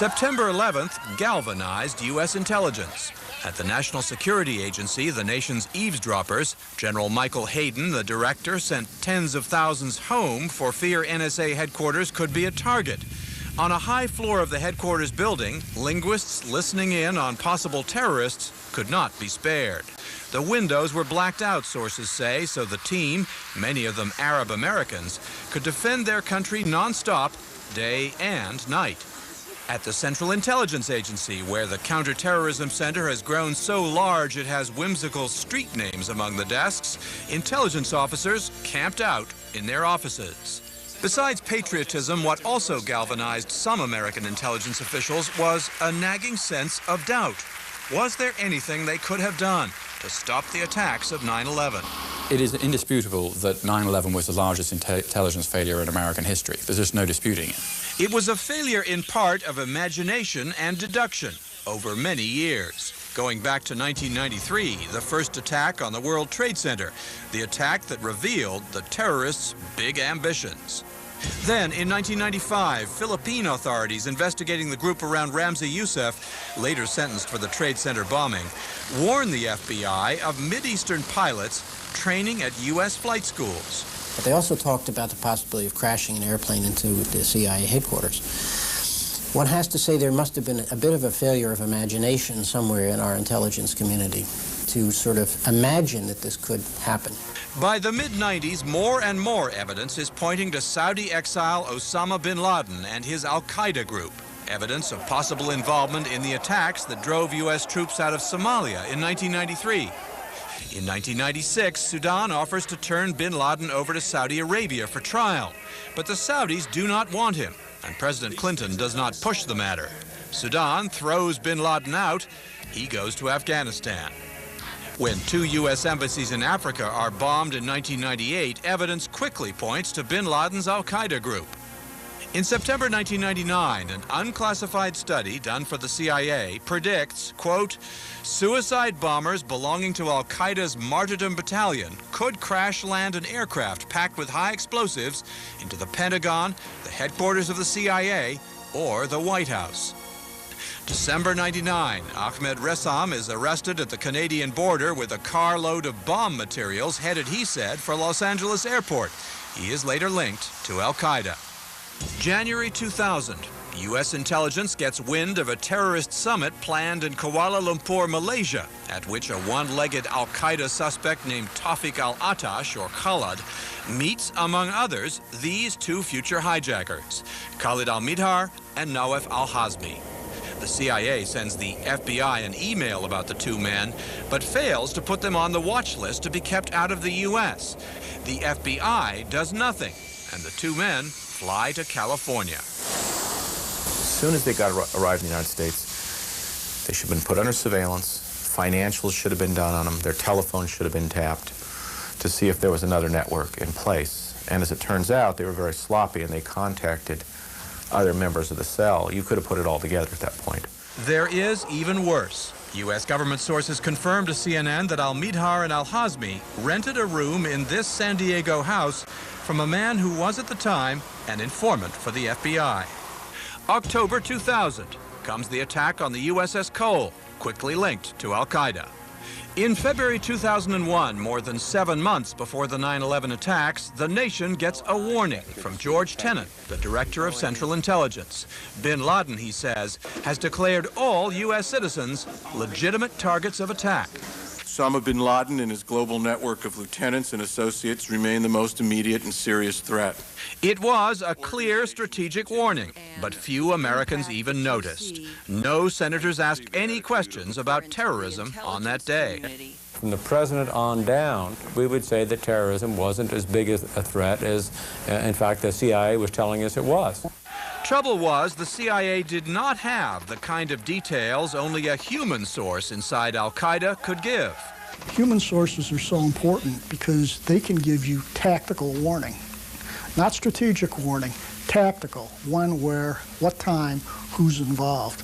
September 11th galvanized U.S. intelligence. At the National Security Agency, the nation's eavesdroppers, General Michael Hayden, the director, sent tens of thousands home for fear NSA headquarters could be a target. On a high floor of the headquarters building, linguists listening in on possible terrorists could not be spared. The windows were blacked out, sources say, so the team, many of them Arab Americans, could defend their country nonstop, day and night. At the Central Intelligence Agency, where the Counterterrorism Center has grown so large it has whimsical street names among the desks, intelligence officers camped out in their offices. Besides patriotism, what also galvanized some American intelligence officials was a nagging sense of doubt. Was there anything they could have done to stop the attacks of 9/11? It is indisputable that 9/11 was the largest intelligence failure in American history. There's just no disputing it. It was a failure in part of imagination and deduction over many years. Going back to 1993, the first attack on the World Trade Center, the attack that revealed the terrorists' big ambitions. Then, in 1995, Philippine authorities investigating the group around Ramzi Youssef, later sentenced for the Trade Center bombing, warned the FBI of Mideastern pilots training at U.S. flight schools. But they also talked about the possibility of crashing an airplane into the CIA headquarters. One has to say there must have been a bit of a failure of imagination somewhere in our intelligence community to sort of imagine that this could happen. By the mid-90s, more and more evidence is pointing to Saudi exile Osama bin Laden and his Al-Qaeda group. Evidence of possible involvement in the attacks that drove U.S. troops out of Somalia in 1993. In 1996, Sudan offers to turn bin Laden over to Saudi Arabia for trial. But the Saudis do not want him, and President Clinton does not push the matter. Sudan throws bin Laden out. He goes to Afghanistan. When 2 U.S. embassies in Africa are bombed in 1998, evidence quickly points to bin Laden's Al-Qaeda group. In September 1999, an unclassified study done for the CIA predicts, quote, suicide bombers belonging to Al-Qaeda's Martyrdom Battalion could crash land an aircraft packed with high explosives into the Pentagon, the headquarters of the CIA, or the White House. December 99, Ahmed Ressam is arrested at the Canadian border with a carload of bomb materials headed, he said, for Los Angeles Airport. He is later linked to Al-Qaeda. January 2000, U.S. intelligence gets wind of a terrorist summit planned in Kuala Lumpur, Malaysia, at which a one-legged Al-Qaeda suspect named Tawfiq al-Atash, or Khalid, meets, among others, these two future hijackers, Khalid al-Midhar and Nawaf al-Hazmi. The CIA sends the FBI an email about the two men, but fails to put them on the watch list to be kept out of the U.S. The FBI does nothing, and the two men fly to California. As soon as they arrived in the United States, they should have been put under surveillance. Financials should have been done on them. Their telephones should have been tapped to see if there was another network in place. And as it turns out, they were very sloppy, and they contacted other members of the cell. You could have put it all together at that point. There is even worse. U.S. government sources confirmed to CNN that al-Midhar and al-Hazmi rented a room in this San Diego house from a man who was at the time an informant for the FBI. October 2000 comes the attack on the USS Cole, quickly linked to Al-Qaeda. In February 2001, more than 7 months before the 9/11 attacks, the nation gets a warning from George Tenet, the director of Central Intelligence. Bin Laden, he says, has declared all U.S. citizens legitimate targets of attack. Osama bin Laden and his global network of lieutenants and associates remain the most immediate and serious threat. It was a clear strategic warning, but few Americans even noticed. No senators asked any questions about terrorism on that day. From the president on down, we would say that terrorism wasn't as big a threat as, in fact, the CIA was telling us it was. Trouble was, the CIA did not have the kind of details only a human source inside Al-Qaeda could give. Human sources are so important because they can give you tactical warning. Not strategic warning, tactical. When, where, what time, who's involved.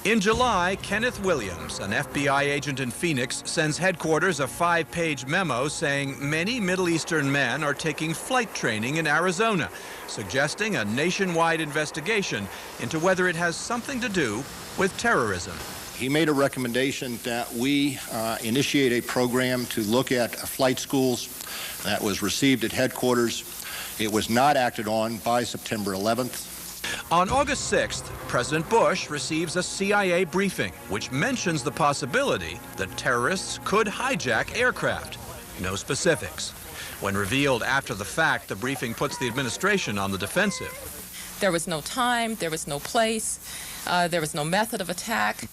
In July, Kenneth Williams, an FBI agent in Phoenix, sends headquarters a 5-page memo saying many Middle Eastern men are taking flight training in Arizona, suggesting a nationwide investigation into whether it has something to do with terrorism. He made a recommendation that we initiate a program to look at flight schools. That was received at headquarters. It was not acted on by September 11th. On August 6th, President Bush receives a CIA briefing which mentions the possibility that terrorists could hijack aircraft. No specifics. When revealed after the fact, the briefing puts the administration on the defensive. There was no time, there was no place, there was no method of attack.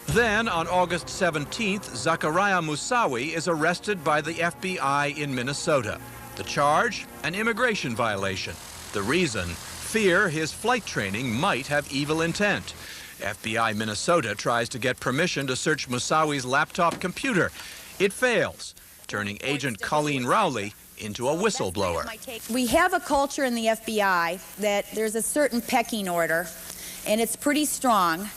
Then, on August 17th, Zakaria Moussaoui is arrested by the FBI in Minnesota. The charge? An immigration violation. The reason? Fear his flight training might have evil intent. FBI Minnesota tries to get permission to search Moussaoui's laptop computer. It fails, turning Agent Colleen Rowley into a whistleblower. We have a culture in the FBI that there's a certain pecking order, and it's pretty strong,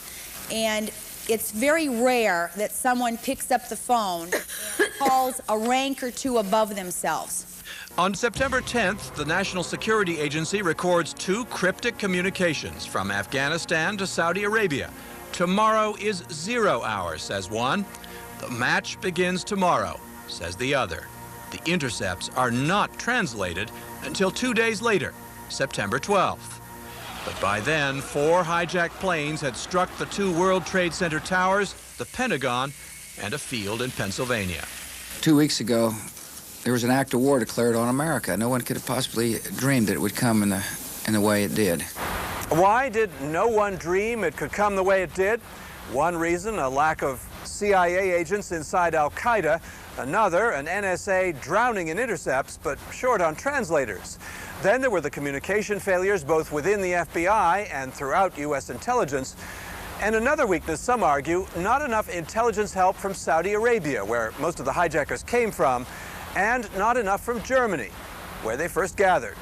and it's very rare that someone picks up the phone and calls a rank or two above themselves. On September 10th, the National Security Agency records 2 cryptic communications from Afghanistan to Saudi Arabia. Tomorrow is 0 hour, says one. The match begins tomorrow, says the other. The intercepts are not translated until 2 days later, September 12th. But by then, 4 hijacked planes had struck the 2 World Trade Center towers, the Pentagon, and a field in Pennsylvania. 2 weeks ago, there was an act of war declared on America. No one could have possibly dreamed that it would come in the way it did. Why did no one dream it could come the way it did? One reason, a lack of CIA agents inside Al-Qaeda. Another, an NSA drowning in intercepts, but short on translators. Then there were the communication failures both within the FBI and throughout U.S. intelligence. And another weakness, some argue, not enough intelligence help from Saudi Arabia, where most of the hijackers came from, and not enough from Germany, where they first gathered.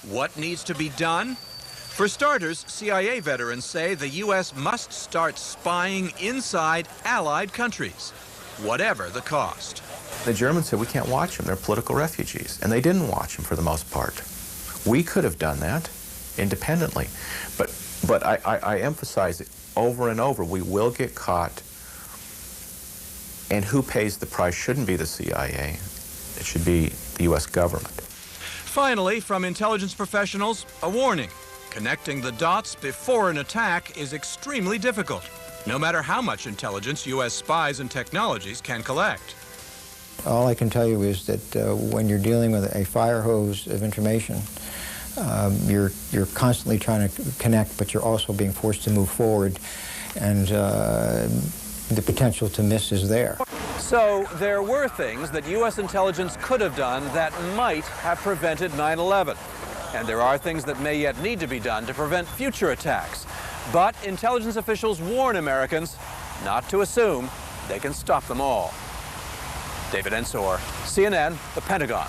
What needs to be done? For starters, CIA veterans say the U.S. must start spying inside allied countries, whatever the cost. The Germans said, we can't watch them, they're political refugees. And they didn't watch them for the most part. We could have done that independently. But I emphasize it over and over, we will get caught. And who pays the price shouldn't be the CIA. It should be the U.S. government. Finally, from intelligence professionals, a warning. Connecting the dots before an attack is extremely difficult, no matter how much intelligence U.S. spies and technologies can collect. All I can tell you is that when you're dealing with a fire hose of information, you're constantly trying to connect, but you're also being forced to move forward, and the potential to miss is there. So there were things that U.S. intelligence could have done that might have prevented 9/11. And there are things that may yet need to be done to prevent future attacks. But intelligence officials warn Americans not to assume they can stop them all. David Ensor, CNN, The Pentagon.